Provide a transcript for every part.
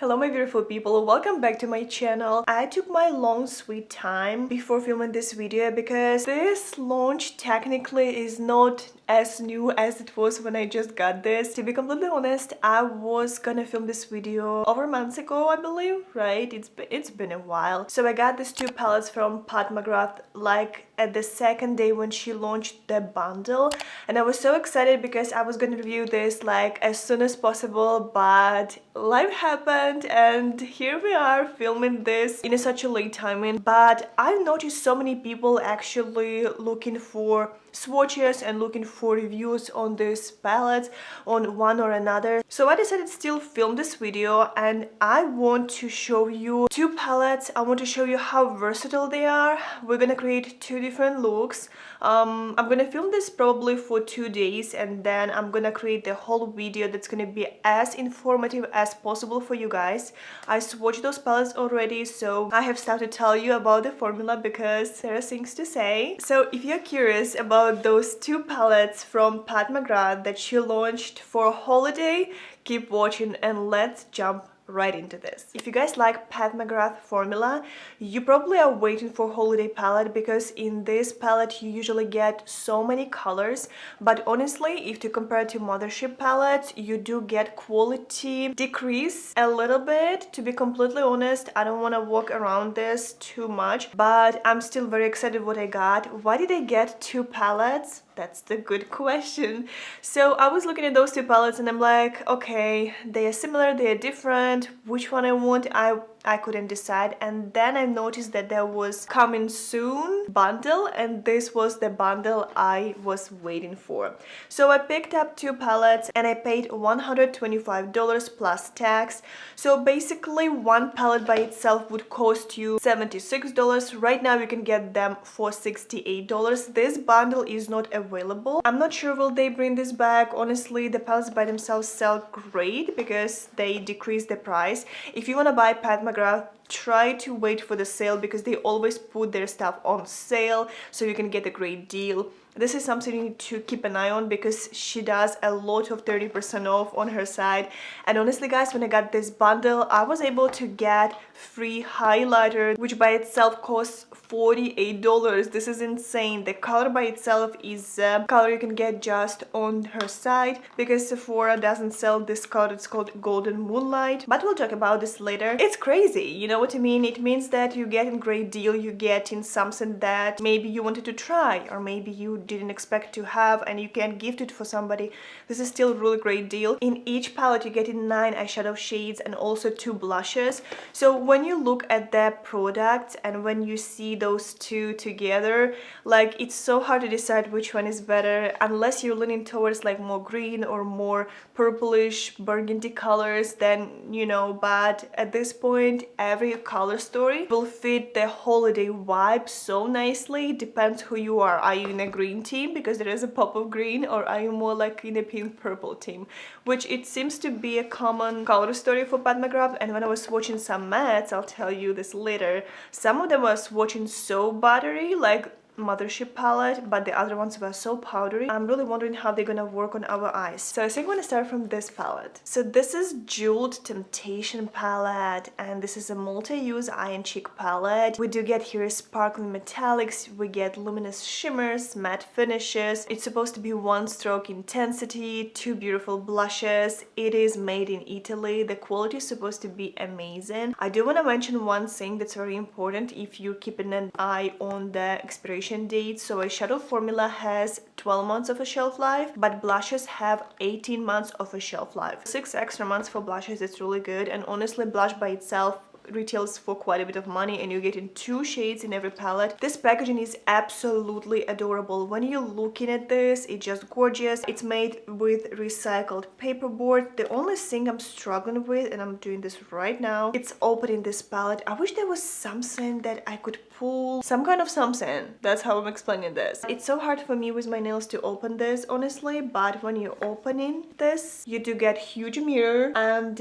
Hello my beautiful people, welcome back to my channel. I took my long sweet time before filming this video because this launch technically is not as new as it was when I just got this. To be completely honest, I was gonna film this video over months ago, I believe, right? It's been a while. So I got these two palettes from Pat McGrath like at the second day when she launched the bundle, and I was so excited because I was gonna review this like as soon as possible, but life happened and here we are filming this in such a late timing. But I've noticed so many people actually looking for swatches and looking for reviews on these palettes on one or another, so I decided to still film this video and I want to show you two palettes. I want to show you how versatile they are. We're gonna create two different looks. I'm gonna film this probably for 2 days and then I'm gonna create the whole video that's gonna be as informative as possible for you guys. I swatched those palettes already, so I have stuff to tell you about the formula because there are things to say. So if you're curious about those two palettes from Pat McGrath that she launched for holiday, keep watching and let's jump right into this. If you guys like Pat McGrath formula, you probably are waiting for holiday palette because in this palette you usually get so many colors, but honestly if you compare it to Mothership palettes, you do get quality decrease a little bit. To be completely honest, I don't want to walk around this too much, but I'm still very excited what I got. Why did I get two palettes? That's the good question. So I was looking at those two palettes and I'm like, okay, they are similar, they are different. Which one I want, I couldn't decide. And then I noticed that there was coming soon bundle and this was the bundle I was waiting for. So I picked up two palettes and I paid $125 plus tax. So basically one palette by itself would cost you $76. Right now you can get them for $68. This bundle is not available. I'm not sure will they bring this back. Honestly, the palettes by themselves sell great because they decrease the price. If you want to buy Pat McGrath, try to wait for the sale because they always put their stuff on sale so you can get a great deal. This is something you need to keep an eye on because she does a lot of 30% off on her side. And honestly guys, when I got this bundle, I was able to get free highlighter, which by itself costs $48. This is insane. The color by itself is a color you can get just on her site because Sephora doesn't sell this color. It's called Golden Moonlight, but we'll talk about this later. It's crazy, you know what I mean? It means that you get a great deal, you get in something that maybe you wanted to try or maybe you didn't expect to have and you can gift it for somebody. This is still a really great deal. In each palette you get in 9 eyeshadow shades and also 2 blushes. So when you look at the product and when you see those two together, like it's so hard to decide which one is better unless you're leaning towards like more green or more purplish burgundy colors, then you know, but at this point every color story will fit the holiday vibe so nicely. It depends who you are. Are you in a green team because there is a pop of green, or are you more like in a pink purple team, which it seems to be a common color story for Pat McGrath. And when I was watching some mattes, I'll tell you this later, some of them was watching so buttery like Mothership palette, but the other ones were so powdery. I'm really wondering how they're gonna work on our eyes. So I think I'm gonna start from this palette. So this is Jeweled Temptation palette and this is a multi-use eye and cheek palette. We do get here sparkling metallics, we get luminous shimmers, matte finishes. It's supposed to be one stroke intensity, 2 beautiful blushes. It is made in Italy. The quality is supposed to be amazing. I do want to mention one thing that's very important if you're keeping an eye on the expiration date. So eyeshadow formula has 12 months of a shelf life, but blushes have 18 months of a shelf life. 6 extra months for blushes, it's really good. And honestly, blush by itself retails for quite a bit of money and you get in 2 shades in every palette. This packaging is absolutely adorable. When you're looking at this, it's just gorgeous. It's made with recycled paperboard. The only thing I'm struggling with, and I'm doing this right now, it's opening this palette. I wish there was something that I could pull, some kind of something. That's how I'm explaining this. It's so hard for me with my nails to open this, honestly, but when you're opening this, you do get huge mirror and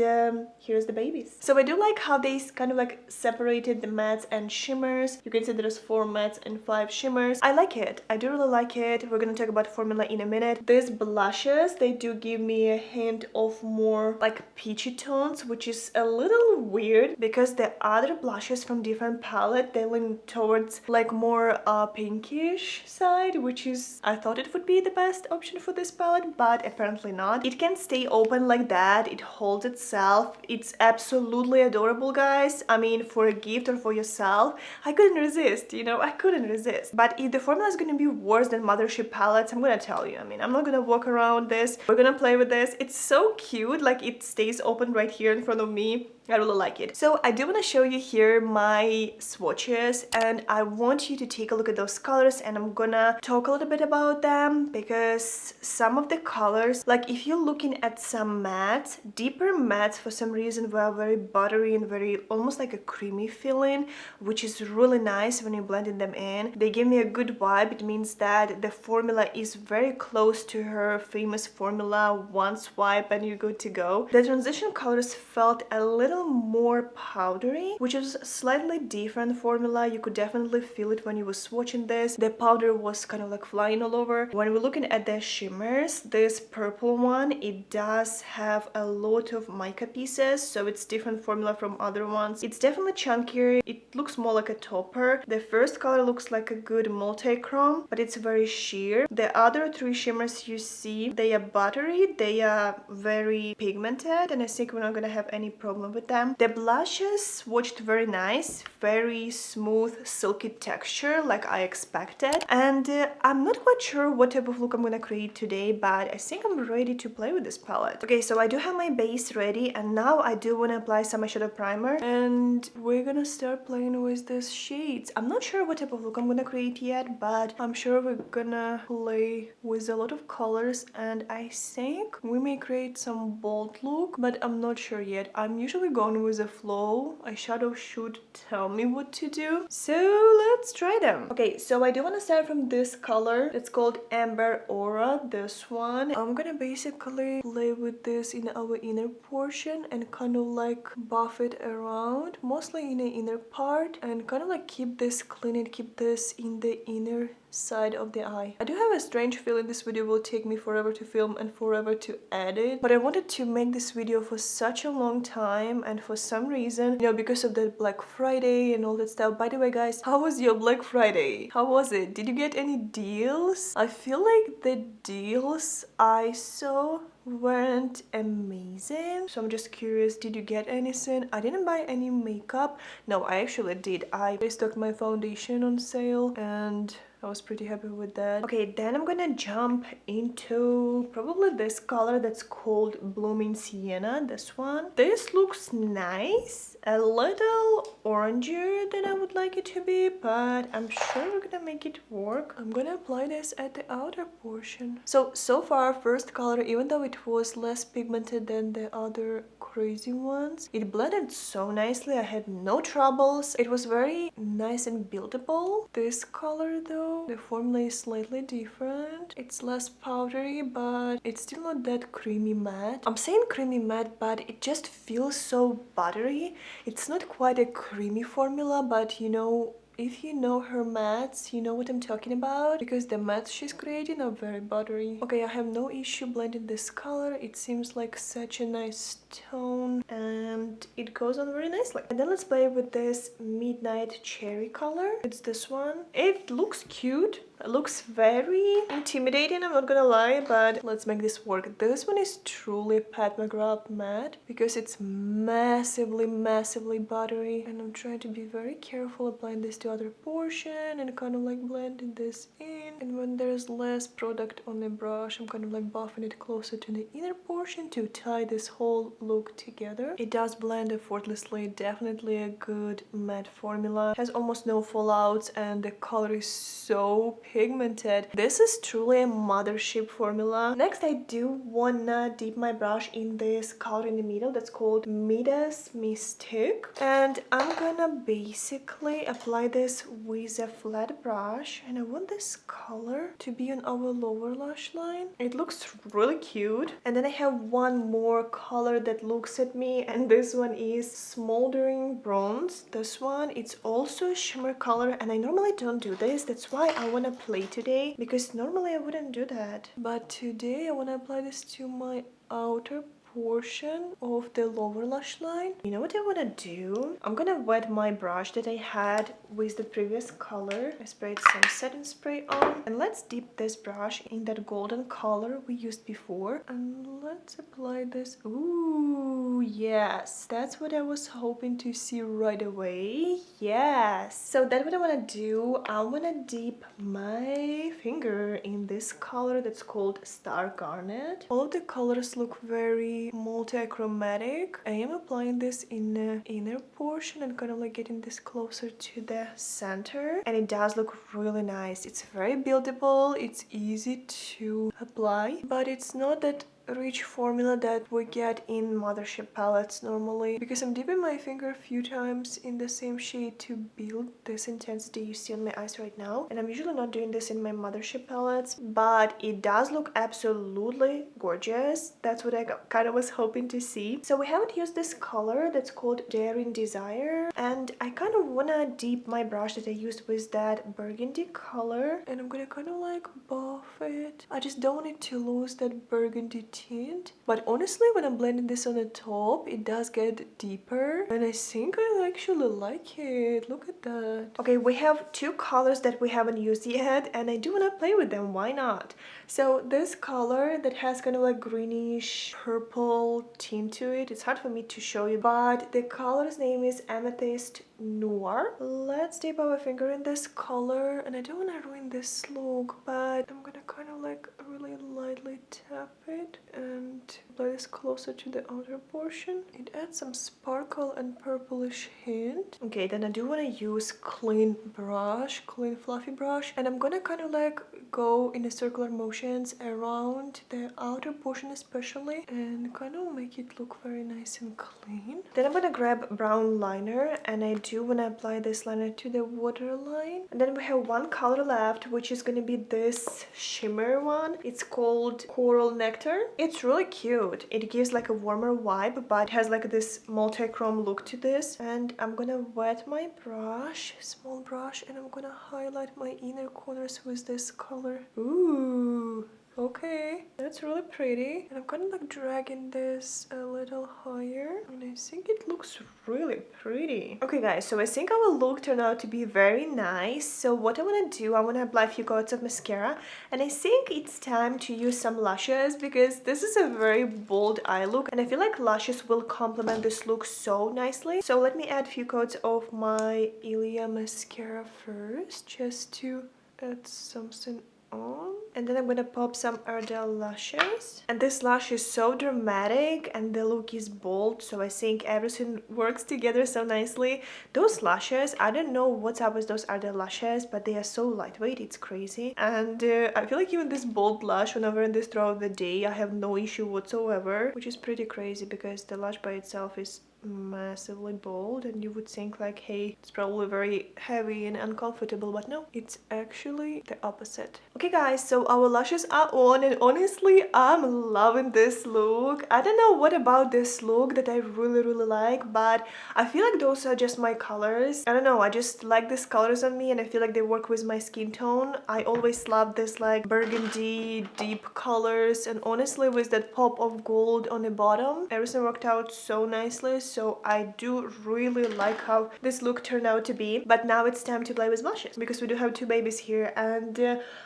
here's the babies. So I do like how they base, kind of like separated the mattes and shimmers. You can see there's 4 mattes and 5 shimmers. I like it. I do really like it. We're gonna talk about formula in a minute. These blushes, they do give me a hint of more like peachy tones, which is a little weird because the other blushes from different palette, they lean towards like more pinkish side, which is, I thought it would be the best option for this palette, but apparently not. It can stay open like that. It holds itself. It's absolutely adorable, guys. I mean, for a gift or for yourself, I couldn't resist, you know, I couldn't resist. But if the formula is gonna be worse than Mothership palettes, I'm gonna tell you. I mean, I'm not gonna walk around this. We're gonna play with this. It's so cute, like it stays open right here in front of me. I really like it. So I do want to show you here my swatches, and I want you to take a look at those colors, and I'm gonna talk a little bit about them because some of the colors, like if you're looking at some mattes, deeper mattes for some reason were very buttery and very almost like a creamy feeling, which is really nice when you're blending them in. They give me a good vibe. It means that the formula is very close to her famous formula, one swipe and you're good to go. The transition colors felt a little more powdery, which is slightly different formula. You could definitely feel it when you were swatching this. The powder was kind of like flying all over. When we're looking at the shimmers, this purple one, it does have a lot of mica pieces, so it's different formula from other ones. It's definitely chunkier. It looks more like a topper. The first color looks like a good multi-chrome, but it's very sheer. The other 3 shimmers you see, they are buttery, they are very pigmented, and I think we're not gonna have any problem with them. The blushes swatched very nice, very smooth, silky texture like I expected, and I'm not quite sure what type of look I'm gonna create today, but I think I'm ready to play with this palette. Okay, so I do have my base ready, and now I do want to apply some eyeshadow primer, and we're gonna start playing with these shades. I'm not sure what type of look I'm gonna create yet, but I'm sure we're gonna play with a lot of colors, and I think we may create some bold look, but I'm not sure yet. I'm usually going with the flow. Eyeshadow should tell me what to do, so let's try them. Okay, so I do want to start from this color. It's called Amber Aura, this one. I'm gonna basically play with this in our inner portion and kind of like buff it around, mostly in the inner part, and kind of like keep this clean and keep this in the inner side of the eye. I do have a strange feeling this video will take me forever to film and forever to edit, but I wanted to make this video for such a long time, and for some reason, you know, because of the Black Friday and all that stuff. By the way, guys, how was your Black Friday? How was it? Did you get any deals? I feel like the deals I saw weren't amazing, so I'm just curious, did you get anything? I didn't buy any makeup. No, I actually did. I restocked my foundation on sale, and I was pretty happy with that. Okay, then I'm gonna jump into probably this color that's called Blooming Sienna, this one. This looks nice, a little oranger than I would like it to be, but I'm sure we're gonna make it work. I'm gonna apply this at the outer portion. So far, first color, even though it was less pigmented than the other crazy ones, it blended so nicely. I had no troubles. It was very nice and buildable. This color though, the formula is slightly different. It's less powdery, but it's still not that creamy matte. I'm saying creamy matte, but it just feels so buttery. It's not quite a creamy formula, but you know, if you know her mattes, you know what I'm talking about, because the mattes she's creating are very buttery. Okay, I have no issue blending this color. It seems like such a nice tone, and it goes on very nicely. And then let's play with this Midnight Cherry color. It's this one. It looks cute. It looks very intimidating, I'm not gonna lie, but let's make this work. This one is truly Pat McGrath matte because it's massively buttery, and I'm trying to be very careful applying this to other portion and kind of like blending this in. And when there's less product on the brush, I'm kind of like buffing it closer to the inner portion to tie this whole look together. It does blend effortlessly, definitely a good matte formula. It has almost no fallouts, and the color is so pigmented. This is truly a mothership formula. Next, I do wanna dip my brush in this color in the middle that's called Midas Mystic, and I'm gonna basically apply this with a flat brush, and I want this color to be on our lower lash line. It looks really cute. And then I have one more color that looks at me, and this one is Smoldering Bronze. This one, it's also a shimmer color, and I normally don't do this. That's why I want to play today, because normally I wouldn't do that. But today I want to apply this to my outer portion of the lower lash line. You know what I want to do? I'm gonna wet my brush that I had with the previous color. I sprayed some setting spray on, and let's dip this brush in that golden color we used before, and let's apply this. Ooh, yes, that's what I was hoping to see right away. Yes, so that's what I want to do. I want to dip my finger in this color that's called Star Garnet. All of the colors look very multi-chromatic. I am applying this in the inner portion and kind of like getting this closer to the center, and it does look really nice. It's very buildable, it's easy to apply, but it's not that rich formula that we get in mothership palettes normally, because I'm dipping my finger a few times in the same shade to build this intensity you see on my eyes right now, and I'm usually not doing this in my mothership palettes, but it does look absolutely gorgeous. That's what I kind of was hoping to see. So we haven't used this color that's called Daring Desire, and I kind of want to dip my brush that I used with that burgundy color, and I'm gonna kind of like buff it. I just don't want it to lose that burgundy tint, but honestly when I'm blending this on the top it does get deeper, and I think I actually like it. Look at that. Okay, we have two colors that we haven't used yet, and I do want to play with them. Why not? So this color that has kind of like greenish purple tint to it, it's hard for me to show you, but the color's name is Amethyst Noir. Let's dip our finger in this color, and I don't want to ruin this look, but I'm gonna kind of like really lightly tap it and apply this closer to the outer portion. It adds some sparkle and purplish hint. Okay, then I do want to use clean fluffy brush, and I'm gonna kind of like go in a circular motions around the outer portion especially, and kind of make it look very nice and clean. Then I'm gonna grab brown liner, and I do want to apply this liner to the waterline. And then we have one color left, which is gonna be this shimmer one. It's called Coral Nectar. It's really cute. It gives like a warmer vibe, but has like this multi-chrome look to this. And I'm gonna wet my brush, small brush, and I'm gonna highlight my inner corners with this color. Ooh, okay, that's really pretty. And I'm kind of like dragging this a little higher, and I think it looks really pretty. Okay guys, so I think our look turned out to be very nice. So what I want to do, I want to apply a few coats of mascara, and I think it's time to use some lashes, because this is a very bold eye look, and I feel like lashes will complement this look so nicely. So let me add a few coats of my Ilia mascara first, just to add something on. And then I'm gonna pop some Ardell lashes, and this lash is so dramatic and the look is bold, so I think everything works together so nicely. Those lashes, I don't know what's up with those Ardell lashes, but they are so lightweight, it's crazy. And I feel like even this bold lash, when I wear this throughout the day, I have no issue whatsoever, which is pretty crazy because the lash by itself is massively bold, and you would think like, hey, it's probably very heavy and uncomfortable, but no, it's actually the opposite. Okay guys, so our lashes are on, and honestly I'm loving this look. I don't know what about this look that I really like, but I feel like those are just my colors. I don't know, I just like these colors on me, and I feel like they work with my skin tone. I always love this like burgundy deep colors, and honestly with that pop of gold on the bottom, everything worked out so nicely. So I do really like how this look turned out to be. But now it's time to play with blushes, because we do have two babies here, and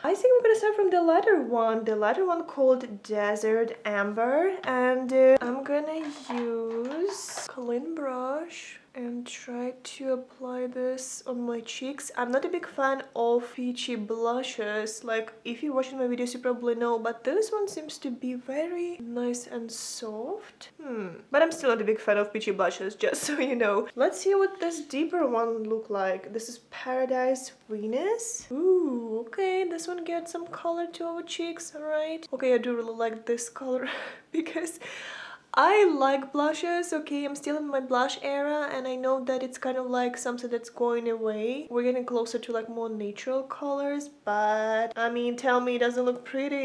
I think we're gonna start from the latter one called Desert Amber, and I'm gonna use clean brush and try to apply this on my cheeks. I'm not a big fan of peachy blushes. Like, if you're watching my videos, you probably know, but this one seems to be very nice and soft. But I'm still not a big fan of peachy blushes, just so you know. Let's see what this deeper one look like. This is Paradise Venus. Ooh, okay, this one gets some color to our cheeks, alright. Okay, I do really like this color because I like blushes, okay? I'm still in my blush era, and I know that it's kind of like something that's going away. We're getting closer to like more natural colors, but I mean, tell me it doesn't look pretty.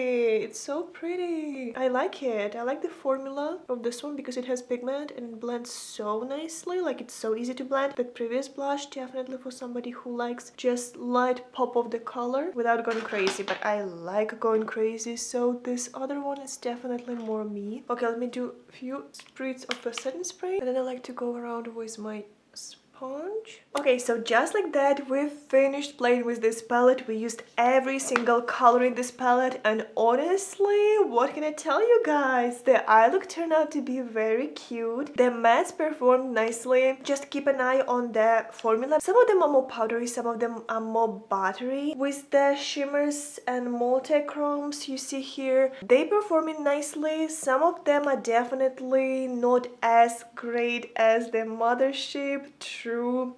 It's so pretty. I like it. I like the formula of this one because it has pigment and it blends so nicely. Like, it's so easy to blend. That previous blush, definitely for somebody who likes just light pop of the color without going crazy, but I like going crazy, so this other one is definitely more me. Okay, let me do few spritz of a setting spray, and then I like to go around with my sponge. Okay, so just like that, we've finished playing with this palette. We used every single color in this palette, and honestly, what can I tell you guys? The eye look turned out to be very cute. The mattes performed nicely. Just keep an eye on the formula. Some of them are more powdery, some of them are more buttery. With the shimmers and multi-chromes you see here, they performing nicely. Some of them are definitely not as great as the Mothership True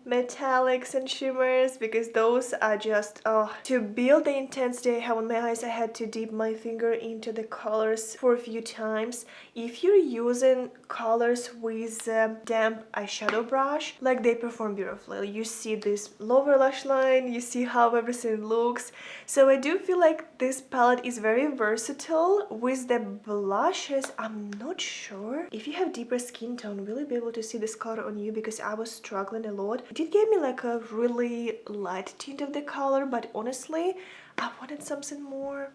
metallics and shimmers, because those are just to build the intensity I have on my eyes, I had to dip my finger into the colors for a few times. If you're using colors with damp eyeshadow brush, like, they perform beautifully. You see this lower lash line, you see how everything looks. So I do feel like this palette is very versatile. With the blushes, I'm not sure if you have deeper skin tone, will you be able to see this color on you, because I was struggling a lot. It did give me like a really light tint of the color, but honestly, I wanted something more.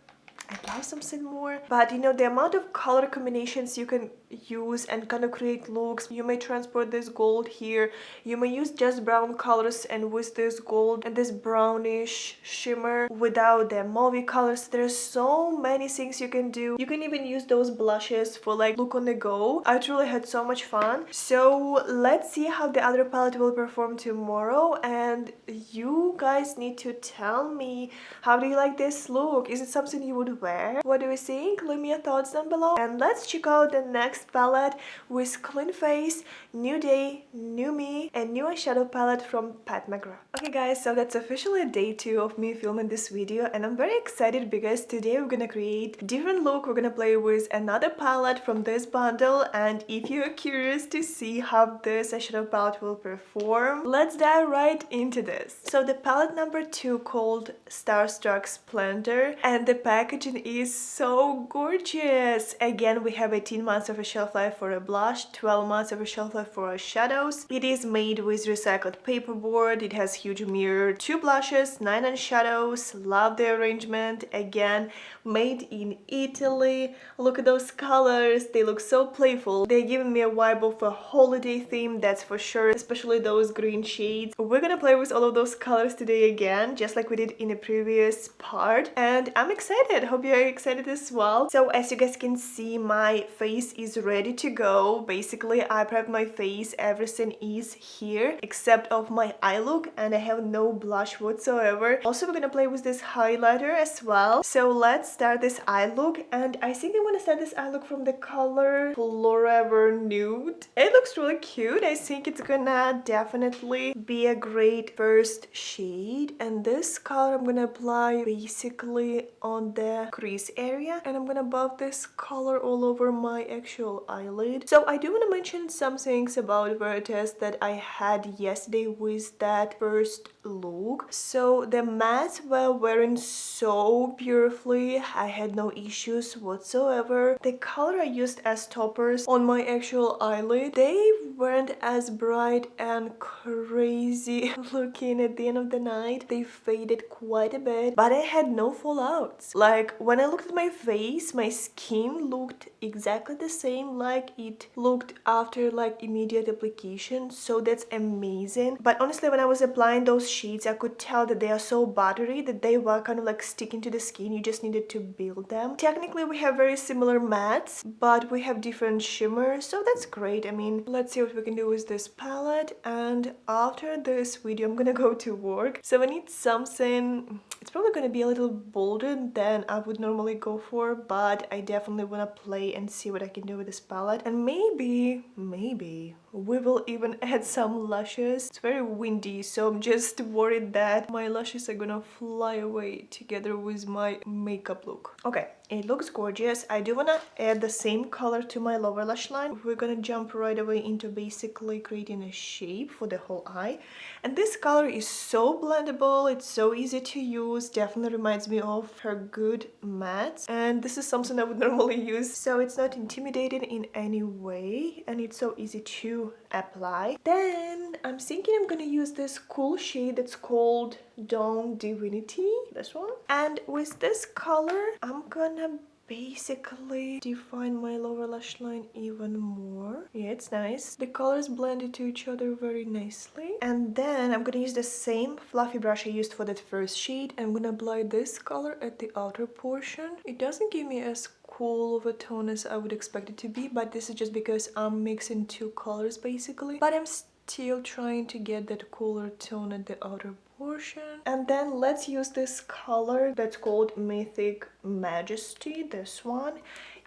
I'd love something more, but you know, the amount of color combinations you can use and kind of create looks. You may transport this gold here, you may use just brown colors and with this gold and this brownish shimmer without the mauve colors. There's so many things you can do. You can even use those blushes for like look on the go. I truly had so much fun. So let's see how the other palette will perform tomorrow, and you guys need to tell me, how do you like this look? Is it something you would wear? What do you think? Leave me your thoughts down below, and let's check out the next palette with Clean Face, New Day, New Me, and new eyeshadow palette from Pat McGrath. Okay guys, so that's officially day 2 of me filming this video, and I'm very excited because today we're gonna create a different look. We're gonna play with another palette from this bundle, and if you're curious to see how this eyeshadow palette will perform, let's dive right into this. So the palette number 2 called Starstruck Splendor, and the packaging is so gorgeous. Again, we have 18 months of a shelf life for a blush, 12 months of a shelf life for our shadows. It is made with recycled paperboard. It has huge mirror, 2 blushes, 9 eyeshadows. Love the arrangement. Again, made in Italy. Look at those colors, they look so playful. They're giving me a vibe of a holiday theme, that's for sure, especially those green shades. We're gonna play with all of those colors today again, just like we did in a previous part, and I'm excited. Hope you're excited as well. So as you guys can see, my face is ready to go. Basically, I prepped my face, everything is here except of my eye look, and I have no blush whatsoever. Also, we're gonna play with this highlighter as well. So let's start this eye look, and I think I want to start this eye look from the color Forever Nude. It looks really cute. I think it's gonna definitely be a great first shade, and this color I'm gonna apply basically on the crease area, and I'm gonna buff this color all over my actual eyelid. So I do want to mention some things about wear test that I had yesterday with that first look. So the mattes were wearing so beautifully. I had no issues whatsoever. The color I used as toppers on my actual eyelid, they weren't as bright and crazy looking at the end of the night. They faded quite a bit, but I had no fallouts. Like, when I looked at my face, my skin looked exactly the same like it looked after like immediate application, so that's amazing. But honestly, when I was applying those shades, I could tell that they are so buttery that they were kind of like sticking to the skin. You just needed to build them. Technically, we have very similar mattes, but we have different shimmers, so that's great. I mean, let's see what we can do with this palette, and and after this video I'm gonna go to work, so I need something. It's probably gonna be a little bolder than I would normally go for, but I definitely wanna play and see what I can do with this palette. And maybe we will even add some lashes. It's very windy, so I'm just worried that my lashes are gonna fly away together with my makeup look. Okay, it looks gorgeous. I do wanna add the same color to my lower lash line. We're gonna jump right away into basically creating a shape for the whole eye. And this color is so blendable, it's so easy to use, definitely reminds me of her good mattes. And this is something I would normally use, so it's not intimidating in any way, and it's so easy to apply. Then I'm thinking I'm gonna use this cool shade that's called Dawn Divinity, this one. And with this color, I'm gonna basically define my lower lash line even more. Yeah, it's nice. The colors blended to each other very nicely. And then I'm gonna use the same fluffy brush I used for that first shade. I'm gonna apply this color at the outer portion. It doesn't give me as cool of a tone as I would expect it to be, but this is just because I'm mixing two colors basically. But I'm still trying to get that cooler tone at the outer portion. And then let's use this color that's called Mythic Majesty, this one.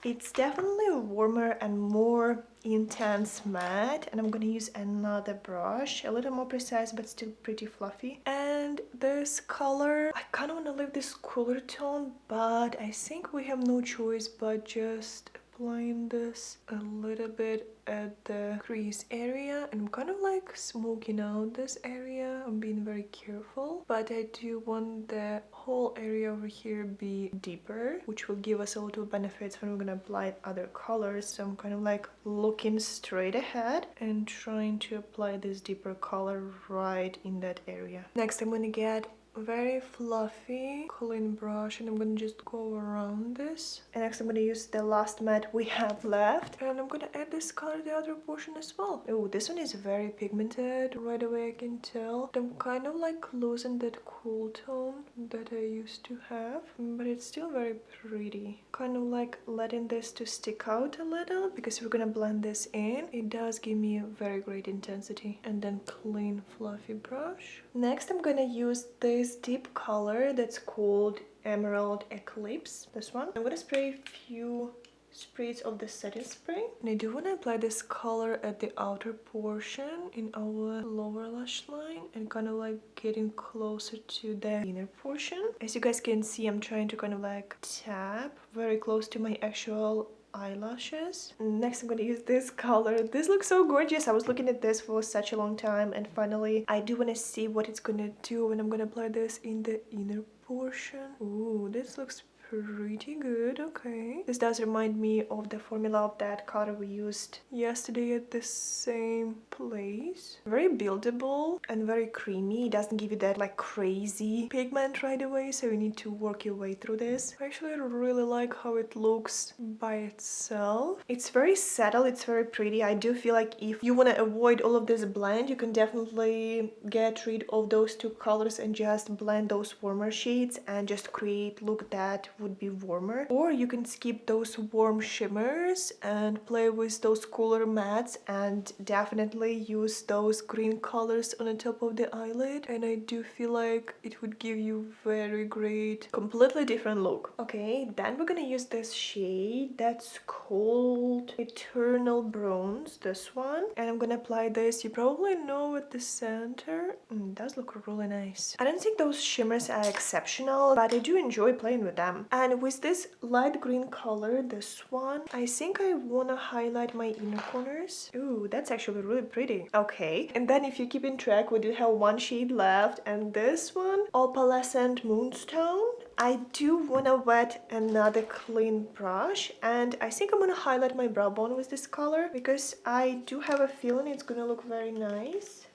It's definitely warmer and more intense matte, and I'm gonna use another brush, a little more precise but still pretty fluffy. And this color, I kind of want to leave this cooler tone, but I think we have no choice but just applying this a little bit at the crease area, and I'm kind of like smoking out this area. I'm being very careful, but I do want the whole area over here be deeper, which will give us a lot of benefits when we're gonna apply other colors. So I'm kind of like looking straight ahead and trying to apply this deeper color right in that area. Next I'm gonna get very fluffy clean brush, and I'm gonna just go around this. And next I'm gonna use the last matte we have left, and I'm gonna add this color to the other portion as well. Oh, this one is very pigmented right away, I can tell. I'm kind of like losing that cool tone that I used to have, but it's still very pretty. Kind of like letting this to stick out a little, because we're gonna blend this in. It does give me a very great intensity. And then clean fluffy brush. Next I'm gonna use this deep color that's called Emerald Eclipse, this one. I'm gonna spray a few sprays of the setting spray, and I do want to apply this color at the outer portion in our lower lash line and kind of like getting closer to the inner portion. As you guys can see, I'm trying to kind of like tap very close to my actual eyelashes. Next I'm gonna use this color. This looks so gorgeous. I was looking at this for such a long time, and finally I do want to see what it's gonna do when I'm gonna apply this in the inner portion. Ooh, this looks pretty good. Okay, this does remind me of the formula of that color we used yesterday at the same place. Very buildable and very creamy. It doesn't give you that like crazy pigment right away, so you need to work your way through this. I actually really like how it looks by itself. It's very subtle, it's very pretty. I do feel like if you want to avoid all of this blend, you can definitely get rid of those two colors and just blend those warmer shades and just create look that would be warmer. Or you can skip those warm shimmers and play with those cooler mattes and definitely use those green colors on the top of the eyelid, and I do feel like it would give you very great, completely different look. Okay, then we're gonna use this shade that's called Eternal Bronze, this one, and I'm gonna apply this. You probably know at the center. It does look really nice. I don't think those shimmers are exceptional, but I do enjoy playing with them. And with this light green color, this one, I think I wanna highlight my inner corners. Ooh, that's actually really pretty. Okay, and then if you're keeping track, we do have one shade left, and this one, Opalescent Moonstone. I do wanna wet another clean brush, and I think I'm gonna highlight my brow bone with this color because I do have a feeling it's gonna look very nice.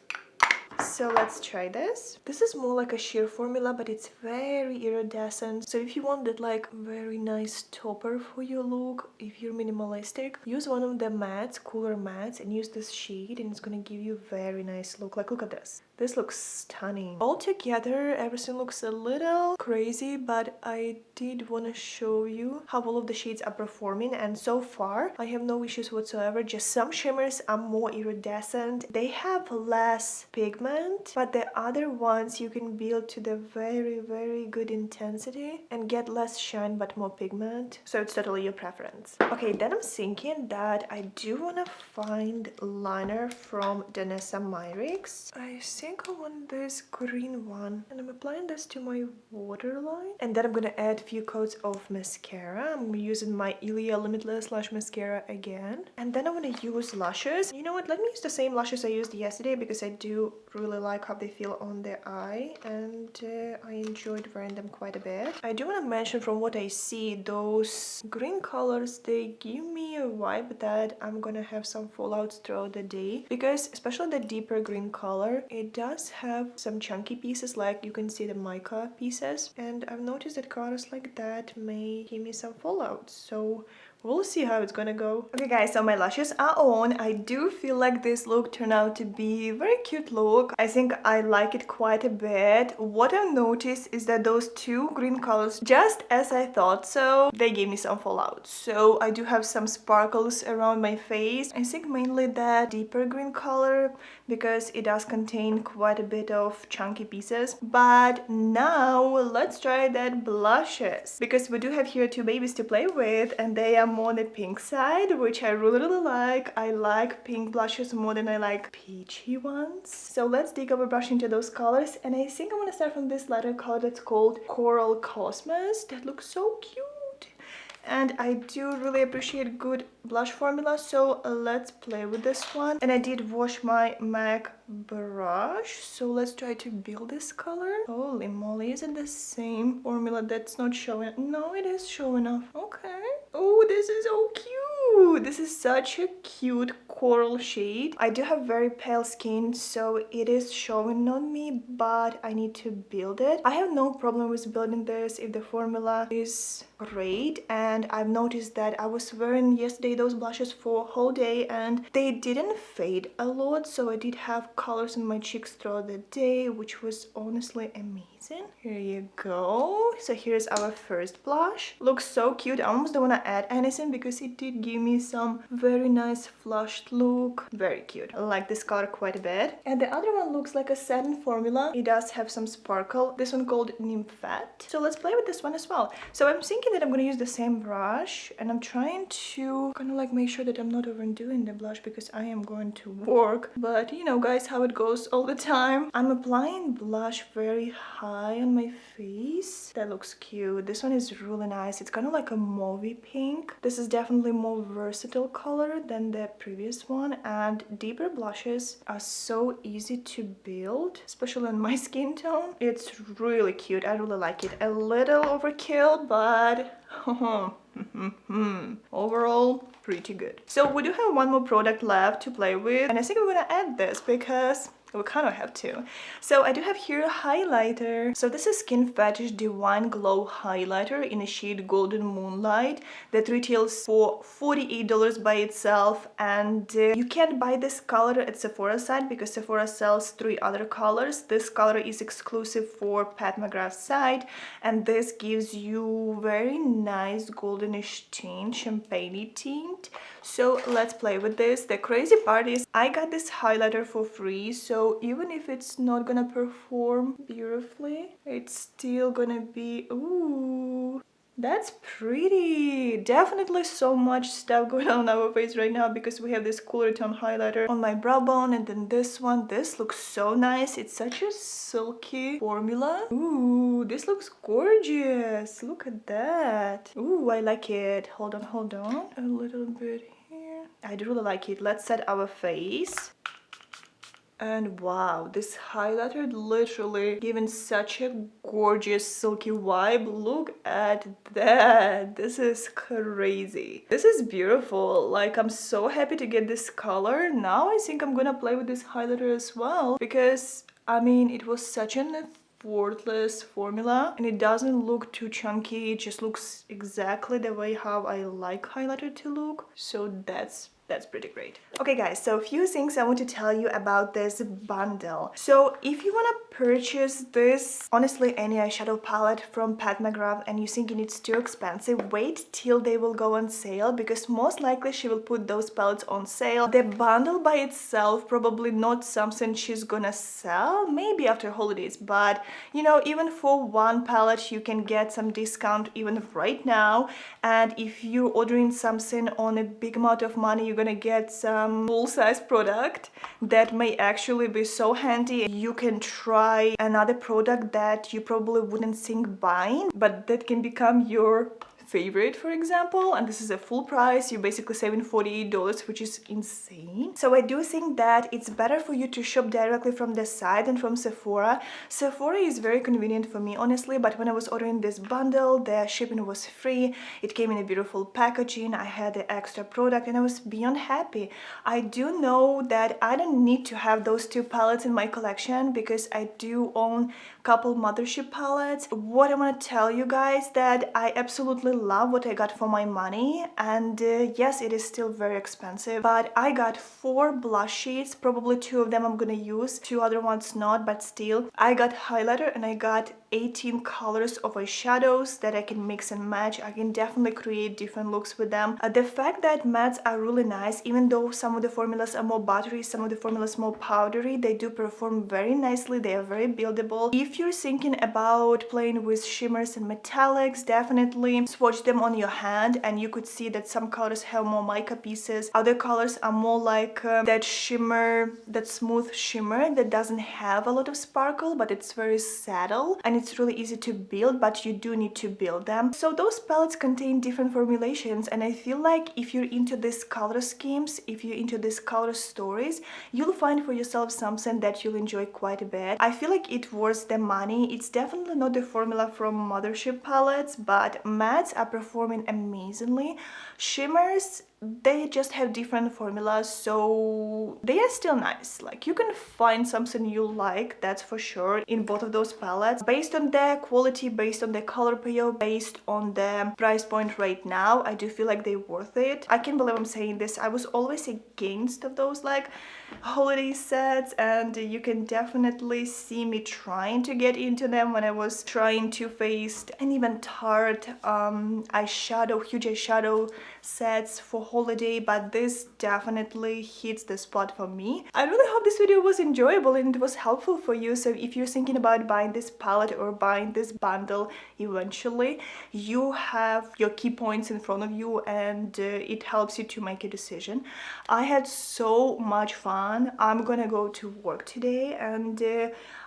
So let's try this. This is more like a sheer formula, but it's very iridescent. So if you want that like very nice topper for your look, if you're minimalistic, use one of the mattes, cooler mattes, and use this shade, and it's gonna give you a very nice look. Like, look at this. This looks stunning. Altogether, everything looks a little crazy, but I did want to show you how all of the shades are performing, and so far I have no issues whatsoever. Just some shimmers are more iridescent. They have less pigment, but the other ones you can build to the very good intensity and get less shine but more pigment. So it's totally your preference. Okay, then I'm thinking that I do want to find liner from Danessa Myricks. I think I want this green one, and I'm applying this to my waterline, and then I'm gonna add a few coats of mascara. I'm using my Ilia Limitless Lash Mascara again, and then I want to use lashes. You know what, let me use the same lashes I used yesterday because I do really like how they feel on the eye, and I enjoyed wearing them quite a bit. I do want to mention, from what I see, those green colors, they give me a vibe that I'm gonna have some fallouts throughout the day, because especially the deeper green color, it does have some chunky pieces, like you can see the mica pieces, and I've noticed that colors like that may give me some fallouts, so we'll see how it's gonna go. Okay guys, so my lashes are on. I do feel like this look turned out to be a very cute look. I think I like it quite a bit. What I've noticed is that those two green colors, just as I thought so, they gave me some fallout. So I do have some sparkles around my face. I think mainly that deeper green color, because it does contain quite a bit of chunky pieces. But now let's try that blushes, because we do have here two babies to play with, and they are more on the pink side, which I really like. I like pink blushes more than I like peachy ones. So let's dig our brush into those colors, and I think I want to start from this lighter color that's called Coral Cosmos. That looks so cute, and I do really appreciate good blush formula, so let's play with this one. And I did wash my MAC brush, so let's try to build this color. Holy moly, is it the same formula that's not showing? No, it is showing off. Okay. Oh, this is so cute. This is such a cute coral shade. I do have very pale skin, so it is showing on me, but I need to build it. I have no problem with building this if the formula is great, and I've noticed that I was wearing yesterday those blushes for a whole day and they didn't fade a lot, so I did have colors in my cheeks throughout the day, which was honestly amazing. Here you go. So here's our first blush. Looks so cute. I almost don't want to add anything because it did give me some very nice flushed look. Very cute. I like this color quite a bit. And the other one looks like a satin formula. It does have some sparkle. This one called Nymphet. So let's play with this one as well. So I'm thinking that I'm going to use the same brush, and I'm trying to kind of like make sure that I'm not overdoing the blush because I am going to work. But you know guys how it goes all the time. I'm applying blush very high on my face. That looks cute. This one is really nice. It's kind of like a mauvey pink. This is definitely more versatile color than the previous one, and deeper blushes are so easy to build, especially on my skin tone. It's really cute. I really like it. A little overkill, but overall pretty good. So we do have one more product left to play with, and I think we're gonna add this because we kind of have to. So I do have here a highlighter. So this is Skin Fetish Divine Glow Highlighter in a shade Golden Moonlight that retails for $48 by itself, and you can't buy this color at Sephora site because Sephora sells 3 other colors. This color is exclusive for Pat McGrath site, and this gives you very nice goldenish tint, champagne tint. So let's play with this. The crazy part is I got this highlighter for free, so even if it's not gonna perform beautifully, it's still gonna be, ooh, that's pretty. Definitely so much stuff going on our face right now because we have this cooler tone highlighter on my brow bone, and then this one. This looks so nice. It's such a silky formula. Ooh, this looks gorgeous. Look at that. Ooh, I like it. Hold on. A little bit here. I do really like it. Let's set our face. And wow, this highlighter literally giving such a gorgeous silky vibe. Look at that. This is crazy. This is beautiful. Like, I'm so happy to get this color. Now I think I'm gonna play with this highlighter as well, because I mean, it was such an effortless formula and it doesn't look too chunky. It just looks exactly the way how I like highlighter to look. So that's pretty great. Okay guys, so a few things I want to tell you about this bundle. So if you want to purchase this, honestly, any eyeshadow palette from Pat McGrath and you thinking it's too expensive, wait till they will go on sale, because most likely she will put those palettes on sale. The bundle by itself probably not something she's gonna sell, maybe after holidays, but you know, even for one palette you can get some discount even right now. And if you're ordering something on a big amount of money, you're gonna get some full-size product that may actually be so handy. You can try another product that you probably wouldn't think buying, but that can become your favorite, for example, and this is a full price. You're basically saving $48, which is insane. So I do think that it's better for you to shop directly from the site than from Sephora. Sephora is very convenient for me, honestly, but when I was ordering this bundle, the shipping was free. It came in a beautiful packaging. I had the extra product and I was beyond happy. I do know that I don't need to have those two palettes in my collection because I do own a couple Mothership palettes. What I want to tell you guys that I absolutely love what I got for my money, and yes, it is still very expensive, but I got 4 blush sheets. Probably 2 of them I'm gonna use, 2 other ones not, but still. I got highlighter and I got 18 colors of eyeshadows that I can mix and match. I can definitely create different looks with them. The fact that mattes are really nice, even though some of the formulas are more buttery, some of the formulas more powdery, they do perform very nicely. They are very buildable. If you're thinking about playing with shimmers and metallics, definitely swatch them on your hand and you could see that some colors have more mica pieces. Other colors are more like that shimmer, that smooth shimmer that doesn't have a lot of sparkle, but it's very subtle and it's really easy to build, but you do need to build them. So those palettes contain different formulations, and I feel like if you're into these color schemes, if you're into these color stories, you'll find for yourself something that you'll enjoy quite a bit. I feel like it worth the money. It's definitely not the formula from Mothership palettes, but mattes are performing amazingly. Shimmers, they just have different formulas, so they are still nice. Like, you can find something you like, that's for sure, in both of those palettes. Based on the quality, based on the color payoff, based on the price point right now, I do feel like they're worth it. I can't believe I'm saying this. I was always against of those like holiday sets, and you can definitely see me trying to get into them when I was trying Too Faced and even Tarte eyeshadow, huge eyeshadow sets for holiday, but this definitely hits the spot for me. I really hope this video was enjoyable and it was helpful for you. So if you're thinking about buying this palette or buying this bundle eventually, you have your key points in front of you and it helps you to make a decision. I had so much fun. I'm gonna go to work today and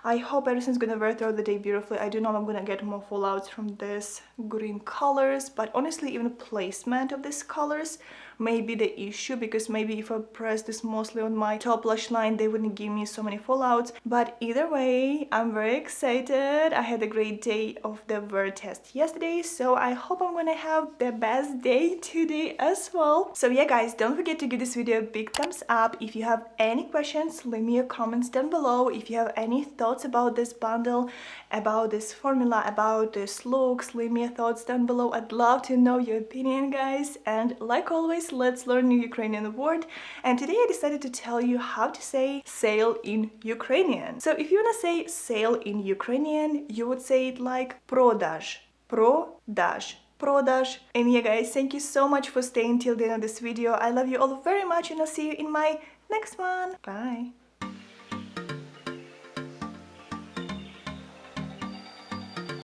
I hope everything's gonna wear throughout the day beautifully. I do know I'm gonna get more fallouts from this green colors, but honestly even placement of these colors may be the issue, because maybe if I press this mostly on my top lash line, they wouldn't give me so many fallouts. But either way, I'm very excited. I had a great day of the wear test yesterday, so I hope I'm gonna have the best day today as well. So yeah guys, don't forget to give this video a big thumbs up. If you have any questions, leave me your comments down below. If you have any thoughts about this bundle, about this formula, about this looks, leave me your thoughts down below. I'd love to know your opinion, guys. And like always, let's learn new Ukrainian word. And today I decided to tell you how to say sale in Ukrainian. So if you want to say sale in Ukrainian, you would say it like продаж, продаж, продаж. And yeah guys, thank you so much for staying till the end of this video. I love you all very much and I'll see you in my next one. Bye.